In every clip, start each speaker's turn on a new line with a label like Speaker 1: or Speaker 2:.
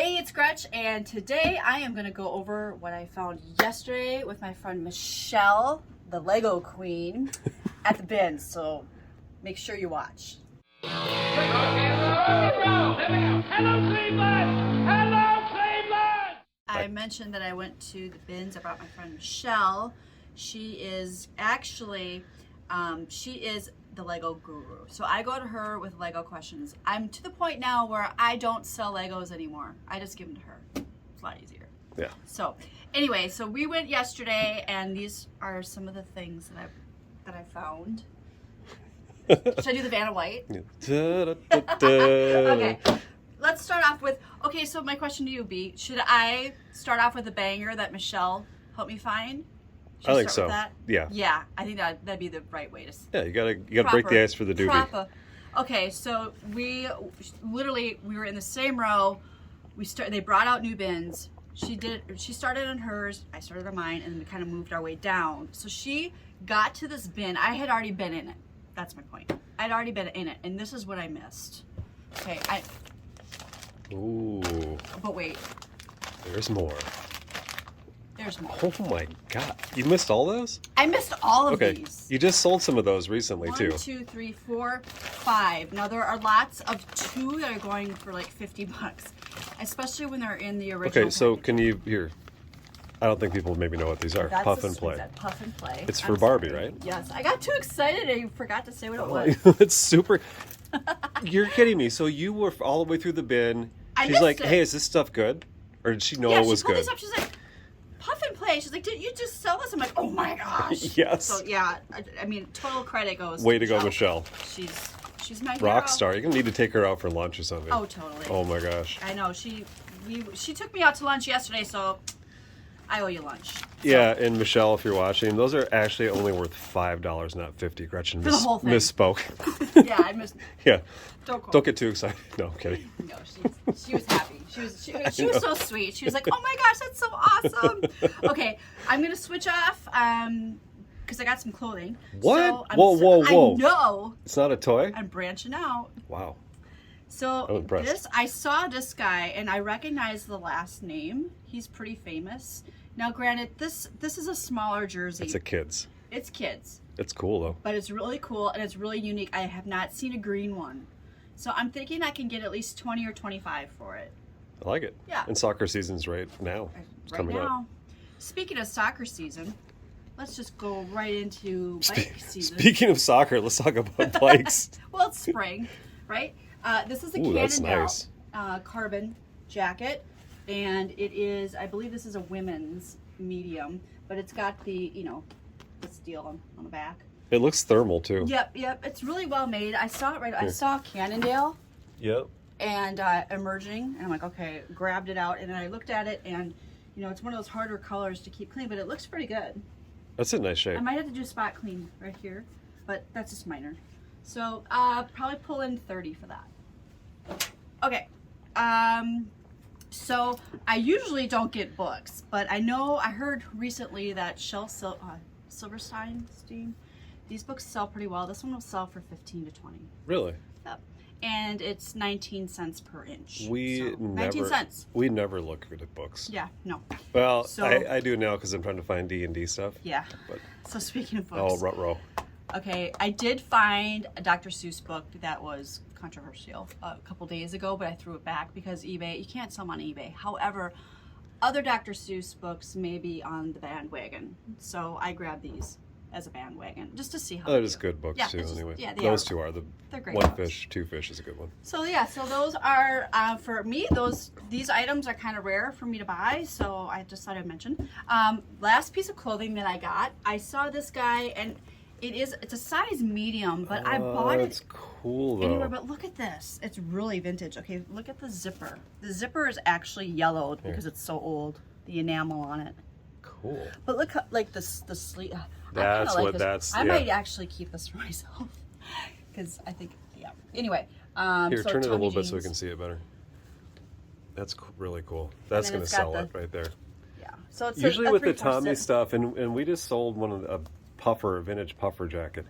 Speaker 1: Hey, it's Gretch, and today I am going to go over what I found yesterday with my friend Michelle, the Lego Queen, at the bins. So make sure you watch.
Speaker 2: Hello, Cleveland! Hello, Cleveland!
Speaker 1: I mentioned that I went to the bins. I brought my friend Michelle. She is actually, she is the Lego guru. So I go to her with Lego questions. I'm to the point now where I don't sell Legos anymore. I just give them to her. It's a lot easier.
Speaker 3: Yeah.
Speaker 1: So anyway, so we went yesterday, and these are some of the things that I found. Should I do the Vanna White? Okay. Let's start off with, okay, so my question to you, B, should I start off with a banger that Michelle helped me find? Should
Speaker 3: I think
Speaker 1: start with
Speaker 3: so.
Speaker 1: that?
Speaker 3: Yeah.
Speaker 1: Yeah, I think that'd be the right way to.
Speaker 3: Yeah, you gotta break the ice for the doobie.
Speaker 1: Proper. Okay, so we were in the same row. They brought out new bins. She started on hers, I started on mine, and we kind of moved our way down. So she got to this bin. I had already been in it. That's my point. I'd already been in it, and this is what I missed. Okay,
Speaker 3: Ooh.
Speaker 1: But wait.
Speaker 3: There's more.
Speaker 1: There's more.
Speaker 3: Oh my god. You missed all those?
Speaker 1: I missed all of these.
Speaker 3: You just sold some of those recently too.
Speaker 1: 1, 2, 3, 4, 5. Now there are lots of 2 that are going for like $50, especially when they're in the original.
Speaker 3: Okay, so
Speaker 1: package.
Speaker 3: can you here? I don't think people maybe know what these are.
Speaker 1: That's
Speaker 3: Puff
Speaker 1: a
Speaker 3: and Play.
Speaker 1: Puff and Play.
Speaker 3: It's for
Speaker 1: I'm
Speaker 3: Barbie,
Speaker 1: sorry.
Speaker 3: right?
Speaker 1: Yes. I got too excited and forgot to say what it was.
Speaker 3: It's super. You're kidding me. So you were all the way through the bin. She's
Speaker 1: missed
Speaker 3: like,
Speaker 1: it.
Speaker 3: "Hey, is this stuff good?" Or did she know
Speaker 1: Yeah,
Speaker 3: it was
Speaker 1: she pulled
Speaker 3: good?
Speaker 1: these up. She's like, Puff and Play. She's like, did you just sell this? I'm like, oh my gosh.
Speaker 3: Yes.
Speaker 1: So yeah, I mean, total credit goes.
Speaker 3: Way to go, Michelle.
Speaker 1: She's my
Speaker 3: Rock
Speaker 1: hero.
Speaker 3: star. You're gonna need to take her out for lunch or something.
Speaker 1: Oh, totally.
Speaker 3: Oh my gosh.
Speaker 1: I know. She took me out to lunch yesterday, so I owe you lunch.
Speaker 3: Yeah, and Michelle, if you're watching, those are actually only worth $5, not $50. Gretchen
Speaker 1: For the whole thing.
Speaker 3: misspoke.
Speaker 1: Yeah, I missed.
Speaker 3: Yeah.
Speaker 1: Don't
Speaker 3: Don't get too excited. No, I'm kidding.
Speaker 1: No, she was happy. She was so sweet. She was like, "Oh my gosh, that's so awesome." Okay, I'm gonna switch off because I got some clothing.
Speaker 3: What?
Speaker 1: So
Speaker 3: Whoa.
Speaker 1: I know.
Speaker 3: It's not a toy?
Speaker 1: I'm branching out.
Speaker 3: Wow.
Speaker 1: So
Speaker 3: I'm impressed.
Speaker 1: I saw this guy and I recognize the last name. He's pretty famous. Now, granted, this is a smaller jersey.
Speaker 3: It's a kid's.
Speaker 1: It's kids.
Speaker 3: It's cool, though.
Speaker 1: But it's really cool and it's really unique. I have not seen a green one. So I'm thinking I can get at least 20 or 25 for it.
Speaker 3: I like it.
Speaker 1: Yeah.
Speaker 3: And soccer season's right now. It's
Speaker 1: Right
Speaker 3: coming
Speaker 1: now.
Speaker 3: up.
Speaker 1: Speaking of soccer season, let's just go right into bike season.
Speaker 3: Speaking of soccer, let's talk about bikes.
Speaker 1: Well, it's spring, right? This is a
Speaker 3: Ooh, that's
Speaker 1: Cannondale
Speaker 3: nice.
Speaker 1: carbon jacket, and it is, I believe this is a women's medium, but it's got the, this deal on the back.
Speaker 3: It looks thermal, too.
Speaker 1: Yep. It's really well made. I saw it I saw Cannondale
Speaker 3: Yep.
Speaker 1: and emerging, and I'm like, okay, grabbed it out, and then I looked at it, and it's one of those harder colors to keep clean, but it looks pretty good.
Speaker 3: That's a nice shape.
Speaker 1: I might have to do spot clean right here, but that's just minor. So probably pull in 30 for that. Okay. So I usually don't get books, but I heard recently that Silverstein, these books sell pretty well. This one will sell for 15 to 20.
Speaker 3: Really?
Speaker 1: Yep. And it's 19 cents per inch.
Speaker 3: 19
Speaker 1: cents.
Speaker 3: We never look at books.
Speaker 1: Yeah, no.
Speaker 3: Well,
Speaker 1: So-
Speaker 3: I do now because I'm trying to find D&D stuff.
Speaker 1: Yeah.
Speaker 3: But,
Speaker 1: So speaking of books.
Speaker 3: oh, ruh-roh.
Speaker 1: Okay, I did find a Dr. Seuss book that was controversial a couple days ago, but I threw it back because eBay, you can't sell them on eBay. However, other Dr. Seuss books may be on the bandwagon, so I grabbed these as a bandwagon just to see how
Speaker 3: They're
Speaker 1: they
Speaker 3: just
Speaker 1: do.
Speaker 3: good books,
Speaker 1: Yeah,
Speaker 3: too,
Speaker 1: it's just-
Speaker 3: anyway.
Speaker 1: yeah, they
Speaker 3: Those
Speaker 1: are.
Speaker 3: two are.
Speaker 1: They're great
Speaker 3: One
Speaker 1: books.
Speaker 3: fish, two fish is a good one.
Speaker 1: So yeah, so those are, for me, these items are kind of rare for me to buy, so I just thought I'd mention. Last piece of clothing that I got, I saw this guy, and it's a size medium, but I bought it
Speaker 3: It's cool, though.
Speaker 1: anywhere, but look at this. It's really vintage. Okay, look at the zipper. The zipper is actually yellowed because it's so old, the enamel on it.
Speaker 3: Cool.
Speaker 1: But look, like the sleeve.
Speaker 3: That's
Speaker 1: like
Speaker 3: what
Speaker 1: this.
Speaker 3: that's-
Speaker 1: I
Speaker 3: yeah.
Speaker 1: might actually keep this for myself because I think, yeah. Anyway,
Speaker 3: Here,
Speaker 1: so
Speaker 3: turn it a little
Speaker 1: Tommy
Speaker 3: bit so we
Speaker 1: jeans.
Speaker 3: can see it better. That's really cool. That's
Speaker 1: then
Speaker 3: going to
Speaker 1: it's got
Speaker 3: sell
Speaker 1: the-
Speaker 3: it right there.
Speaker 1: Yeah. So it's
Speaker 3: Usually
Speaker 1: a
Speaker 3: with the
Speaker 1: 3/4
Speaker 3: Tommy
Speaker 1: zip.
Speaker 3: stuff, and we just sold one of a vintage puffer jacket.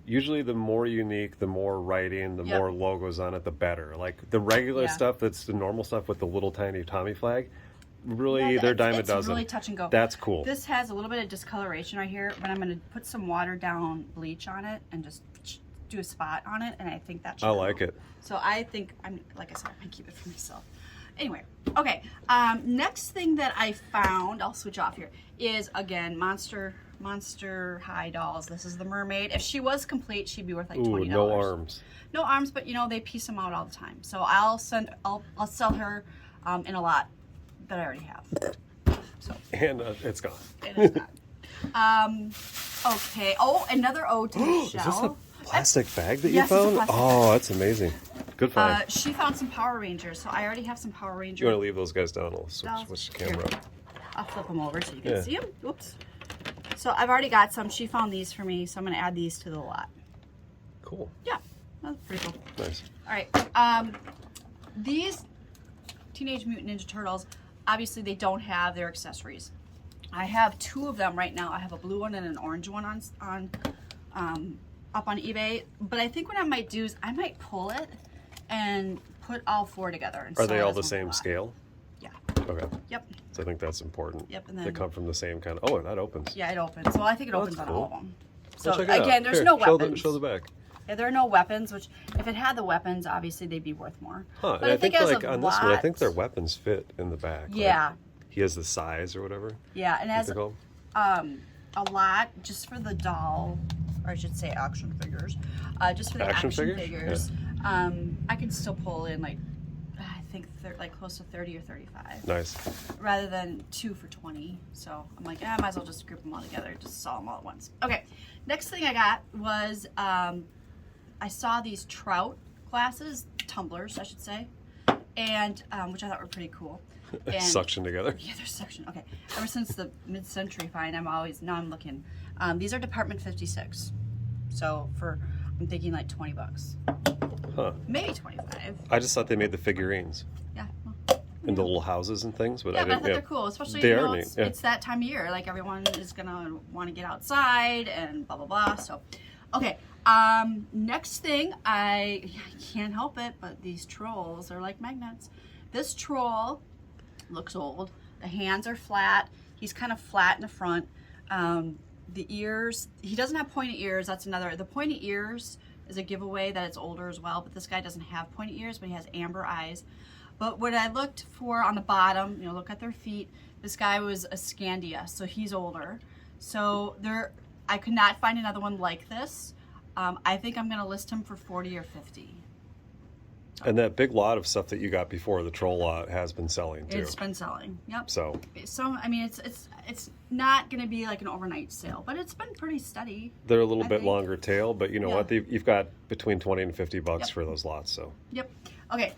Speaker 3: usually the more unique, the more writing, the more logos on it, the better. Like the regular stuff, that's the normal stuff with the little tiny Tommy flag. Really, they're dime a dozen.
Speaker 1: It's really touch and go.
Speaker 3: That's cool.
Speaker 1: This has a little bit of discoloration right here, but I'm going to put some watered down bleach on it and just do a spot on it, and I think that should
Speaker 3: I like it.
Speaker 1: So I think, like I said, I'm going to keep it for myself. Anyway, okay. Next thing that I found, I'll switch off here, is again Monster High dolls. This is the mermaid. If she was complete, she'd be worth like $20.
Speaker 3: No arms.
Speaker 1: No arms, but you know they piece them out all the time. So I'll sell her in a lot that I already have. So
Speaker 3: And it's gone.
Speaker 1: it is gone. Okay. Oh, another ode to Michelle.
Speaker 3: Is this a plastic bag that you
Speaker 1: Yes, it's a
Speaker 3: found?
Speaker 1: plastic
Speaker 3: Oh, that's amazing. Good find.
Speaker 1: She found some Power Rangers, so I already have some Power Rangers.
Speaker 3: You want to leave those guys down? I'll
Speaker 1: Dolls.
Speaker 3: switch the camera up.
Speaker 1: I'll flip them over so you can see them. Whoops. So I've already got some. She found these for me, so I'm going to add these to the lot.
Speaker 3: Cool.
Speaker 1: Yeah, that's pretty cool.
Speaker 3: Nice.
Speaker 1: All right. These Teenage Mutant Ninja Turtles, obviously they don't have their accessories. I have two of them right now. I have a blue one and an orange one up on eBay. But I think what I might do is I might pull it and put all four together. And
Speaker 3: Are they
Speaker 1: sell
Speaker 3: all
Speaker 1: it
Speaker 3: the
Speaker 1: as one
Speaker 3: same
Speaker 1: lot.
Speaker 3: scale?
Speaker 1: Yeah.
Speaker 3: Okay.
Speaker 1: Yep.
Speaker 3: So I think that's important.
Speaker 1: Yep, and
Speaker 3: They
Speaker 1: then-
Speaker 3: come from the same kind of... Oh, that opens.
Speaker 1: Yeah, it opens. Well, I think it
Speaker 3: Oh,
Speaker 1: opens
Speaker 3: that's
Speaker 1: on all of
Speaker 3: cool.
Speaker 1: them.
Speaker 3: Well,
Speaker 1: So
Speaker 3: check it out.
Speaker 1: again, there's
Speaker 3: Here,
Speaker 1: no
Speaker 3: show
Speaker 1: weapons.
Speaker 3: Show the back.
Speaker 1: Yeah, there are no weapons, which if it had the weapons, obviously they'd be worth more.
Speaker 3: Huh.
Speaker 1: But
Speaker 3: And I think
Speaker 1: as
Speaker 3: like
Speaker 1: a
Speaker 3: on this one, I
Speaker 1: lot-
Speaker 3: think their weapons fit in the back. like,
Speaker 1: Yeah.
Speaker 3: he has the size or whatever.
Speaker 1: Yeah, and
Speaker 3: What
Speaker 1: as
Speaker 3: they call 'em?
Speaker 1: a lot just for the doll, or I should say action figures, just for the
Speaker 3: Action
Speaker 1: action
Speaker 3: figures?
Speaker 1: figures, I can still pull in like I think like close to 30 or 35,
Speaker 3: Nice.
Speaker 1: rather than 2 for 20. So I'm like, I might as well just group them all together, just sell them all at once. Okay, next thing I got was I saw these trout glasses, tumblers, I should say, and which I thought were pretty cool. And
Speaker 3: Suction together.
Speaker 1: yeah, they're suction. Okay. Ever since the mid-century find, I'm looking. These are Department 56. So I'm thinking like $20.
Speaker 3: Huh.
Speaker 1: Maybe 25.
Speaker 3: I just thought they made the figurines
Speaker 1: Yeah. Well,
Speaker 3: in the little houses and things, but
Speaker 1: yeah,
Speaker 3: I
Speaker 1: but I
Speaker 3: didn't.
Speaker 1: thought they're cool, especially
Speaker 3: They
Speaker 1: you
Speaker 3: are
Speaker 1: know,
Speaker 3: neat, yeah.
Speaker 1: it's that time of year. Like everyone is gonna want to get outside and blah blah blah. So, okay. Next thing, I can't help it, but these trolls are like magnets. This troll looks old. The hands are flat. He's kind of flat in the front. The ears, he doesn't have pointy ears. That's another. The pointy ears is a giveaway that it's older as well, but this guy doesn't have pointy ears, but he has amber eyes. But what I looked for on the bottom, you know, look at their feet. This guy was a Scandia, so he's older. So I could not find another one like this. I think I'm going to list him for 40 or 50.
Speaker 3: And that big lot of stuff that you got before, the troll lot, has been selling too.
Speaker 1: It's been selling. Yep.
Speaker 3: So
Speaker 1: I mean, it's not going to be like an overnight sale, but it's been pretty steady.
Speaker 3: they're a little
Speaker 1: I
Speaker 3: bit
Speaker 1: think.
Speaker 3: longer tail, but you know
Speaker 1: Yeah.
Speaker 3: what? You've got between $20 and $50
Speaker 1: Yep.
Speaker 3: for those lots. So
Speaker 1: Yep. Okay.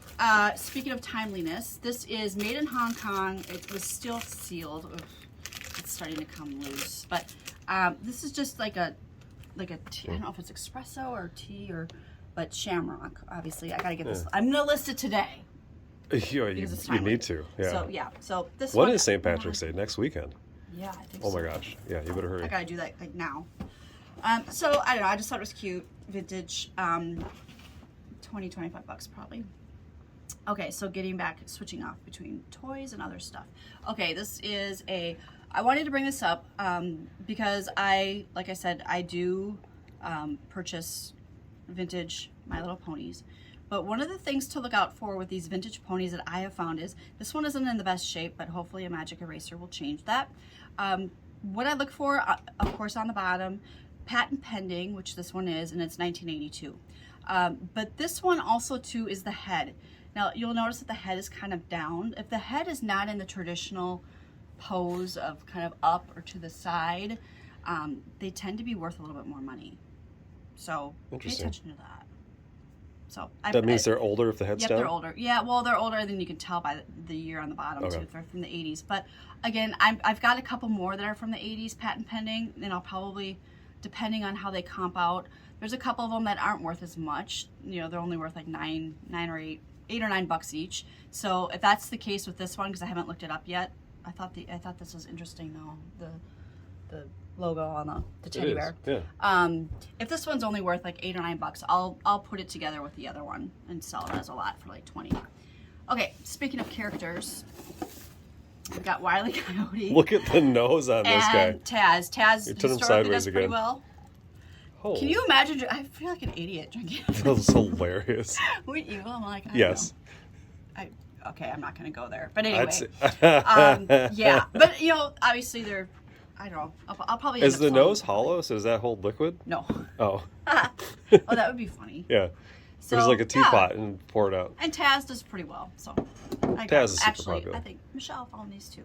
Speaker 1: Speaking of timeliness, this is made in Hong Kong. It was still sealed. Ugh, it's starting to come loose, but this is just like a tea, I don't know if it's espresso or tea but shamrock. Obviously, I gotta get this. I'm gonna list it today.
Speaker 3: you
Speaker 1: it's
Speaker 3: you
Speaker 1: timely.
Speaker 3: need to. Yeah.
Speaker 1: So yeah. So this
Speaker 3: When
Speaker 1: one
Speaker 3: is St. Patrick's Day? Next weekend.
Speaker 1: Yeah, I think
Speaker 3: Oh
Speaker 1: so.
Speaker 3: my gosh. Yeah, you better hurry.
Speaker 1: I gotta do that like now. So I don't know. I just thought it was cute, vintage. 25 bucks probably. Okay, so switching off between toys and other stuff. Okay, this is I wanted to bring this up because like I said, I do purchase vintage My Little Ponies. But one of the things to look out for with these vintage ponies that I have found is, this one isn't in the best shape, but hopefully a magic eraser will change that. What I look for, of course, on the bottom, patent pending, which this one is, and it's 1982. But this one also too is the head. Now you'll notice that the head is kind of down. If the head is not in the traditional pose of kind of up or to the side, they tend to be worth a little bit more money. So pay
Speaker 3: Interesting.
Speaker 1: attention to that. So
Speaker 3: That means they're older if the head's
Speaker 1: Yep,
Speaker 3: down?
Speaker 1: they're older. Yeah, well, they're older than you can tell by the year on the bottom
Speaker 3: Okay.
Speaker 1: too. If they're from the 80s. But again, I've got a couple more that are from the 80s, patent pending, and I'll probably, depending on how they comp out, there's a couple of them that aren't worth as much. You know, they're only worth like $8 or $9 each. So if that's the case with this one, because I haven't looked it up yet, I thought this was interesting though. The logo on the teddy bear.
Speaker 3: Yeah.
Speaker 1: If this one's only worth like $8 or $9, I'll put it together with the other one and sell it as a lot for like 20. Okay, speaking of characters, we've got Wile E. Coyote.
Speaker 3: Look at the nose on this guy.
Speaker 1: And Taz. Taz
Speaker 3: You turn him
Speaker 1: historically does
Speaker 3: sideways
Speaker 1: pretty
Speaker 3: again.
Speaker 1: well.
Speaker 3: Oh,
Speaker 1: Can you imagine? I feel like an idiot drinking.
Speaker 3: that was hilarious.
Speaker 1: Wait, evil? I'm like, I don't
Speaker 3: Yes.
Speaker 1: know. Okay, I'm not going to go there. But anyway,
Speaker 3: I'd say-
Speaker 1: yeah. But you know, obviously they're. I don't know. I'll probably.
Speaker 3: Is
Speaker 1: end
Speaker 3: the
Speaker 1: up selling
Speaker 3: nose hollow? So does that hold liquid?
Speaker 1: No.
Speaker 3: Oh.
Speaker 1: Oh, that would be funny.
Speaker 3: Yeah.
Speaker 1: So,
Speaker 3: There's like a teapot
Speaker 1: yeah.
Speaker 3: and pour it out.
Speaker 1: And Taz does pretty well. So.
Speaker 3: Taz is super
Speaker 1: Actually,
Speaker 3: popular.
Speaker 1: I think Michelle found these too.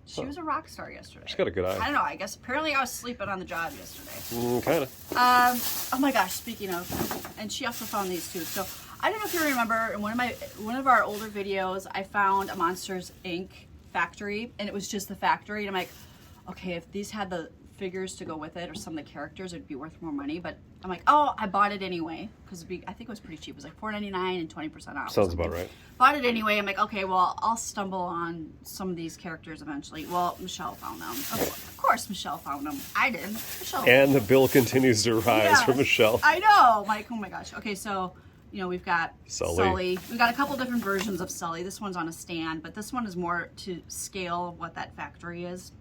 Speaker 1: She was a rock star yesterday.
Speaker 3: She's got a good eye.
Speaker 1: I don't know. I guess apparently I was sleeping on the job yesterday.
Speaker 3: Kind of.
Speaker 1: Oh my gosh! Speaking of, and she also found these too. So I don't know if you remember in one of our older videos, I found a Monsters Inc. factory, and it was just the factory. And I'm like, okay, if these had the figures to go with it or some of the characters, it'd be worth more money. But I'm like, oh, I bought it anyway because I think it was pretty cheap. It was like $4.99 and 20% off.
Speaker 3: Sounds about right.
Speaker 1: Bought it anyway. I'm like, okay, well, I'll stumble on some of these characters eventually. Well, Michelle found them. Of course, Michelle found them. I did. Michelle.
Speaker 3: And the bill continues to rise for Michelle.
Speaker 1: I know. Like, oh my gosh. Okay, so, you know, we've got
Speaker 3: Sully.
Speaker 1: We've got a couple different versions of Sully. This one's on a stand, but this one is more to scale of what that factory is.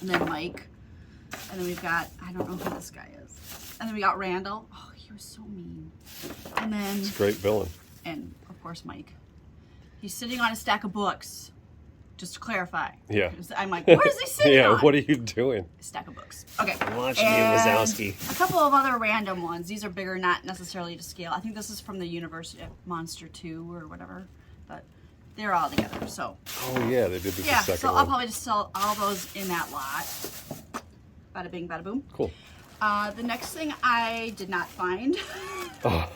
Speaker 1: And then Mike. And then we've got, I don't know who this guy is. And then we got Randall. Oh, he was so mean. And then,
Speaker 3: It's a great villain.
Speaker 1: and of course, Mike. He's sitting on a stack of books, just to clarify.
Speaker 3: Yeah.
Speaker 1: I'm like, what is he sitting
Speaker 3: Yeah,
Speaker 1: on?
Speaker 3: what are you doing?
Speaker 1: A stack of books. Okay.
Speaker 3: Watching you,
Speaker 1: And
Speaker 3: Wazowski.
Speaker 1: a couple of other random ones. These are bigger, not necessarily to scale. I think this is from the University of Monster 2 or whatever. But they're all together, so.
Speaker 3: Oh, yeah, they did the
Speaker 1: Yeah,
Speaker 3: second
Speaker 1: so I'll
Speaker 3: one.
Speaker 1: probably just sell all those in that lot. Bada bing, bada boom.
Speaker 3: Cool.
Speaker 1: The next thing I did not find.
Speaker 3: Oh.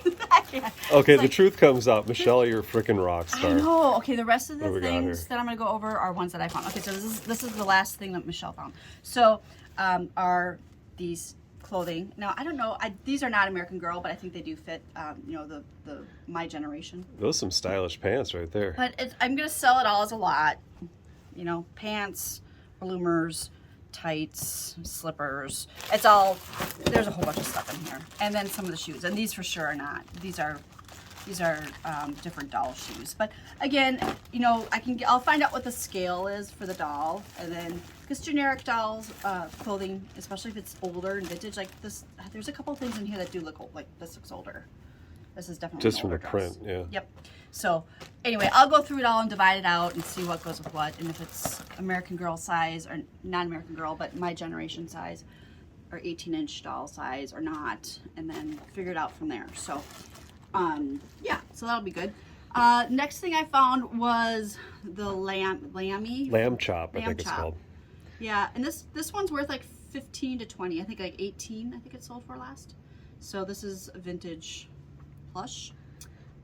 Speaker 1: Yeah.
Speaker 3: Okay,
Speaker 1: It's
Speaker 3: the
Speaker 1: like,
Speaker 3: truth comes out. Michelle, you're a freaking rock
Speaker 1: I
Speaker 3: star.
Speaker 1: know. Okay, the rest of
Speaker 3: What do
Speaker 1: the
Speaker 3: we got
Speaker 1: things
Speaker 3: here?
Speaker 1: that I'm going to go over are ones that I found. Okay, so this is the last thing that Michelle found. So, are these clothing. Now, I don't know. These are not American Girl, but I think they do fit, you know, the my generation.
Speaker 3: Those are some stylish pants right there.
Speaker 1: But I'm going to sell it all as a lot. You know, pants, bloomers, tights, slippers. It's all, there's a whole bunch of stuff in here. And then some of the shoes. And these for sure are not. These are different doll shoes. But again, you know, I'll find out what the scale is for the doll. And then, because generic dolls, clothing, especially if it's older and vintage, like this, there's a couple of things in here that do look old. Like this looks older. This is definitely
Speaker 3: Just
Speaker 1: an
Speaker 3: from the
Speaker 1: older dress.
Speaker 3: print, yeah.
Speaker 1: Yep. So anyway, I'll go through it all and divide it out and see what goes with what, and if it's American Girl size or not American Girl, but my generation size, or 18-inch doll size or not, and then figure it out from there. So, yeah, so that'll be good. Next thing I found was the lamb
Speaker 3: chop, I think it's called.
Speaker 1: Yeah, and this one's worth like 15 to 20. I think like 18. I think it sold for last. So this is a vintage plush.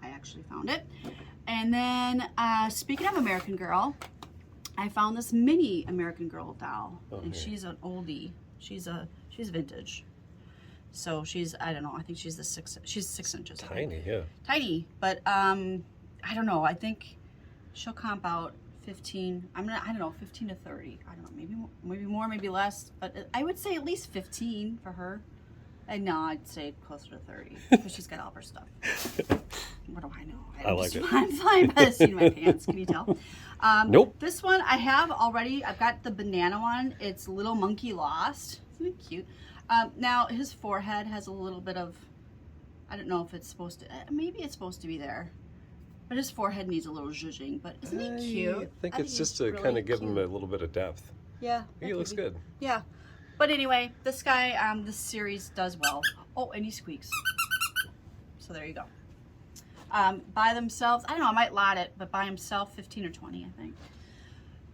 Speaker 1: I actually found it. And then speaking of American Girl, I found this mini American Girl doll, and she's an oldie. She's vintage. So she's, I don't know, I think she's 6 inches.
Speaker 3: Tiny, yeah.
Speaker 1: Tiny, but I don't know. I think she'll comp out 15. I don't know, 15 to 30. I don't know, maybe more, maybe less, but I would say at least 15 for her. And no, I'd say closer to 30 because she's got all of her stuff. What do I know?
Speaker 3: I like it.
Speaker 1: I'm flying by the seat of my pants. Can you tell?
Speaker 3: Nope.
Speaker 1: This one I have already. I've got the banana one. It's Little Monkey Lost. Isn't it cute? Now his forehead has a little bit of, I don't know if it's supposed to, maybe it's supposed to be there. But his forehead needs a little zhuzhing. But isn't he cute?
Speaker 3: I think it's just
Speaker 1: he's
Speaker 3: to
Speaker 1: really
Speaker 3: kind of give
Speaker 1: cute.
Speaker 3: him a little bit of depth.
Speaker 1: Yeah.
Speaker 3: He looks good.
Speaker 1: Yeah. But anyway, this guy, this series does well. Oh, and he squeaks. So there you go. By themselves, I don't know, I might lot it, but by himself, 15 or 20, I think.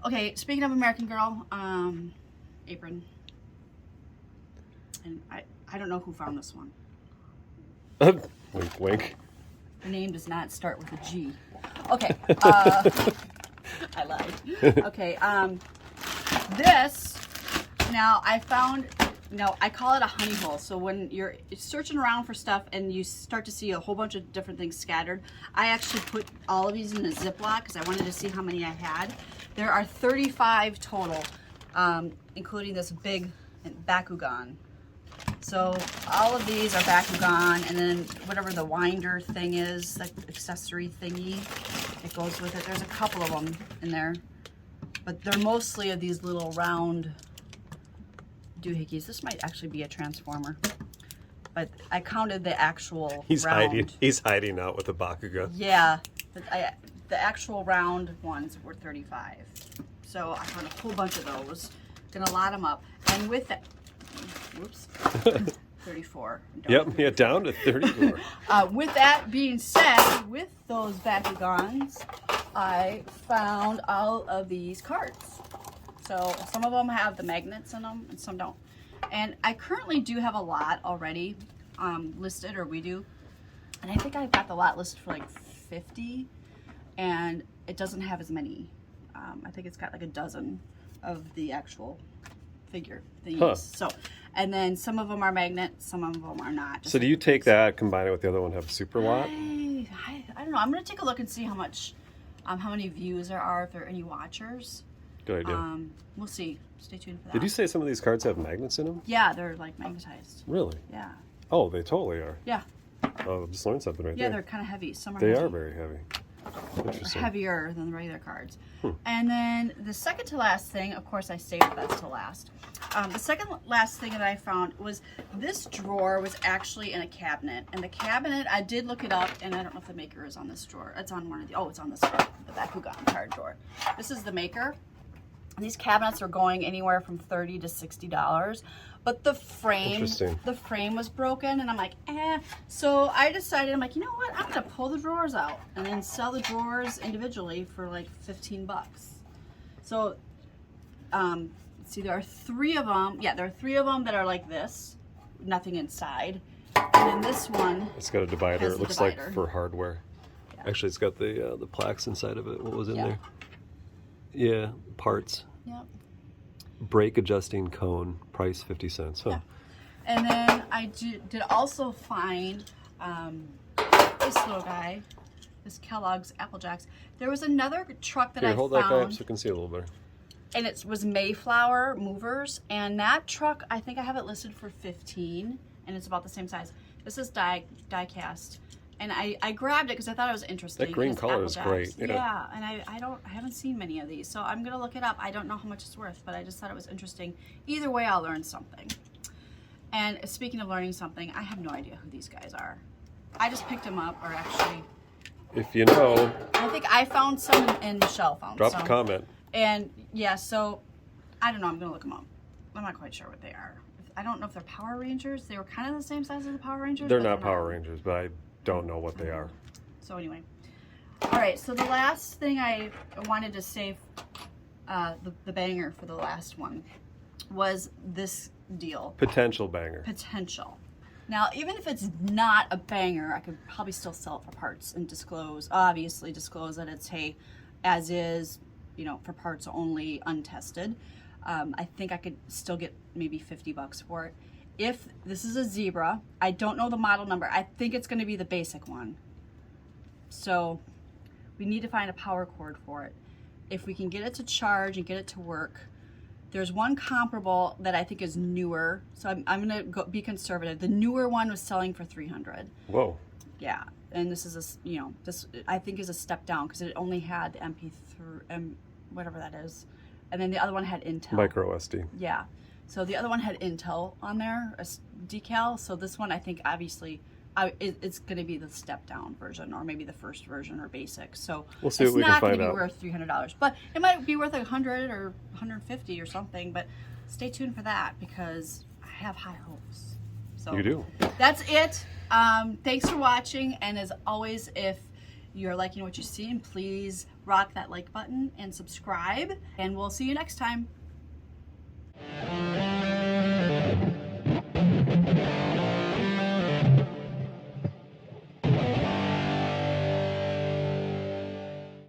Speaker 1: Okay, speaking of American Girl, apron. And I don't know who found this one.
Speaker 3: Wink, wink.
Speaker 1: Her name does not start with a G. Okay. I lied. Okay. This, now I found, I call it a honey hole. So when you're searching around for stuff and you start to see a whole bunch of different things scattered, I actually put all of these in a Ziploc because I wanted to see how many I had. There are 35 total, including this big and Bakugan. So all of these are Bakugan, and then whatever the winder thing is, like accessory thingy, it goes with it. There's a couple of them in there, but they're mostly of these little round doohickeys. This might actually be a transformer, but I counted the actual round.
Speaker 3: He's hiding out with the Bakugan.
Speaker 1: Yeah, but the actual round ones were 35. So I found a whole bunch of those. Gonna lot them up, and with that, whoops, 34.
Speaker 3: Yep, yeah, down to 34.
Speaker 1: With that being said, with those Bakugans, I found all of these cards. So some of them have the magnets in them, and some don't. And I currently do have a lot already listed, or we do. And I think I've got the lot listed for like 50, and it doesn't have as many. I think it's got like a dozen of the actual figure thingies.
Speaker 3: Huh.
Speaker 1: So, and then some of them are magnets, some of them are not.
Speaker 3: So do you take that, combine it with the other one, have a super lot?
Speaker 1: I don't know. I'm gonna take a look and see how much, how many views there are, if there are any watchers.
Speaker 3: Good idea.
Speaker 1: We'll see. Stay tuned for that.
Speaker 3: Did you say some of these cards have magnets in them?
Speaker 1: Yeah, they're like magnetized.
Speaker 3: Really?
Speaker 1: Yeah.
Speaker 3: Oh, they totally are.
Speaker 1: Yeah.
Speaker 3: Oh, I just learned something right
Speaker 1: Yeah,
Speaker 3: there.
Speaker 1: they're kind of heavy. Some are
Speaker 3: They
Speaker 1: heavy.
Speaker 3: are very heavy. Interesting.
Speaker 1: Heavier than the regular cards. And then the second to last thing, of course I saved that to last. The second last thing that I found was this drawer was actually in a cabinet. And the cabinet, I did look it up, and I don't know if the maker is on this drawer. It's on one of the, oh, it's on this drawer, the Bakugan card drawer. This is the maker. And these cabinets are going anywhere from $30 to $60. But the frame was broken, and I'm like, eh. So I decided, I'm like, you know what? I'm gonna pull the drawers out and then sell the drawers individually for like 15 bucks. So, let's see, there are 3 of them. Yeah, there are 3 of them that are like this, nothing inside. And then this one,
Speaker 3: it's got a divider.
Speaker 1: has
Speaker 3: It
Speaker 1: the
Speaker 3: looks
Speaker 1: divider.
Speaker 3: like for hardware.
Speaker 1: Yeah.
Speaker 3: Actually, it's got the plaques inside of it. What was in
Speaker 1: Yeah.
Speaker 3: there? Yeah, parts.
Speaker 1: Yep.
Speaker 3: Brake adjusting cone, price 50 cents. Huh.
Speaker 1: Yeah. And then I did also find this little guy, this Kellogg's Apple Jacks. There was another truck that
Speaker 3: Here,
Speaker 1: I
Speaker 3: hold
Speaker 1: found.
Speaker 3: that guy up so you can see a little better.
Speaker 1: And it was Mayflower Movers, and that truck, I think I have it listed for 15, and it's about the same size. This is die cast, and I grabbed it because I thought it was interesting.
Speaker 3: That green
Speaker 1: It's
Speaker 3: color
Speaker 1: Apple
Speaker 3: is
Speaker 1: Jacks.
Speaker 3: great.
Speaker 1: Yeah, and I haven't seen many of these, so I'm gonna look it up. I don't know how much it's worth, but I just thought it was interesting. Either way, I'll learn something. And speaking of learning something, I have no idea who these guys are. I just picked them up, or actually,
Speaker 3: If you know,
Speaker 1: I think I found some, and Michelle found
Speaker 3: drop
Speaker 1: some.
Speaker 3: a comment.
Speaker 1: And yeah, so I don't know. I'm gonna look them up. I'm not quite sure what they are. I don't know if they're Power Rangers. They were kind of the same size as the Power Rangers.
Speaker 3: They're
Speaker 1: but
Speaker 3: not Power Rangers, but I don't know what they are.
Speaker 1: So anyway, all right. So the last thing I wanted to save, the banger for the last one, was this deal.
Speaker 3: Potential banger.
Speaker 1: Potential. Now, even if it's not a banger, I could probably still sell it for parts and obviously disclose that it's, hey, as is, you know, for parts only, untested. I think I could still get maybe 50 bucks for it. If this is a Zebra, I don't know the model number. I think it's going to be the basic one. So we need to find a power cord for it. If we can get it to charge and get it to work. There's one comparable that I think is newer, so I'm gonna be conservative. The newer one was selling for $300.
Speaker 3: Whoa.
Speaker 1: Yeah, and this is this I think is a step down because it only had the MP3, whatever that is, and then the other one had Intel.
Speaker 3: Micro SD.
Speaker 1: Yeah, so the other one had Intel on there, a decal. So this one I think obviously it's going to be the step down version, or maybe the first version, or basic. So
Speaker 3: we'll see what we can
Speaker 1: it's not
Speaker 3: find
Speaker 1: going to
Speaker 3: out.
Speaker 1: be worth $300, but it might be worth $100 or $150 or something. But stay tuned for that because I have high hopes. So
Speaker 3: You do.
Speaker 1: That's it. Thanks for watching, and as always, if you're liking what you're seeing, please rock that like button and subscribe, and we'll see you next time.